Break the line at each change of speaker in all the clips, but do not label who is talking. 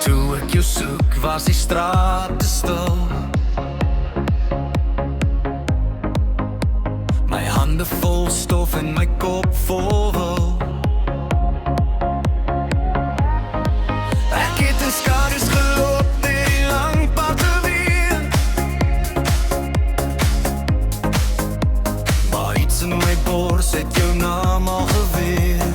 Toe ek jou soek, was die straat te stil. My hande vol stof en my kop vol wil. Ek het in skadu's geloop, die lang pad alweer. Maar iets in my bors het jou naam al geweer.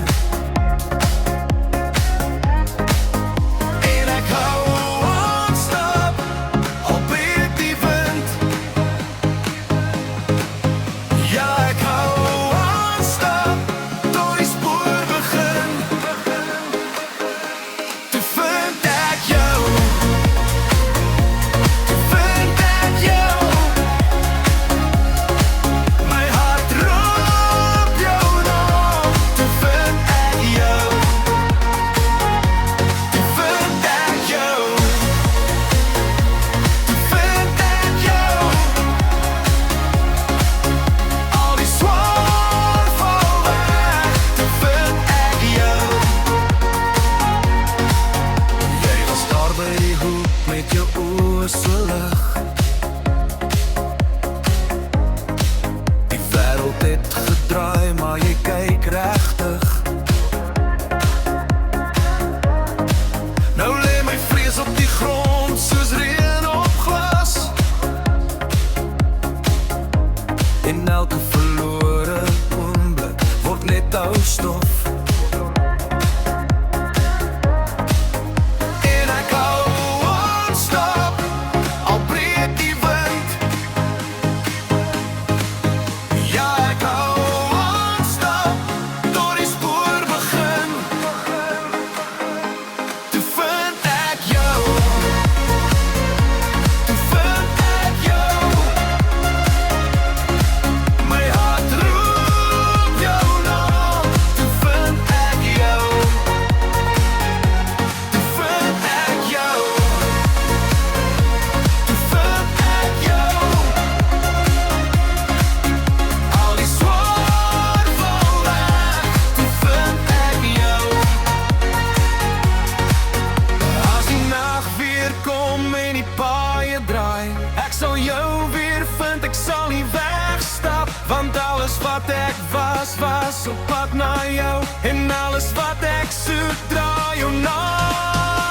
Met jou oë so lig. Die wêreld het gedraai, maar jy kyk regtig. Nou lê my vlees op die grond soos reën op glas. En elke verlore oomblik word net ou stof. Ek sal jou weer vind, ek sal nie wegstap. Want alles wat ek was op pad na jou. En alles wat ek soek, draai jou na.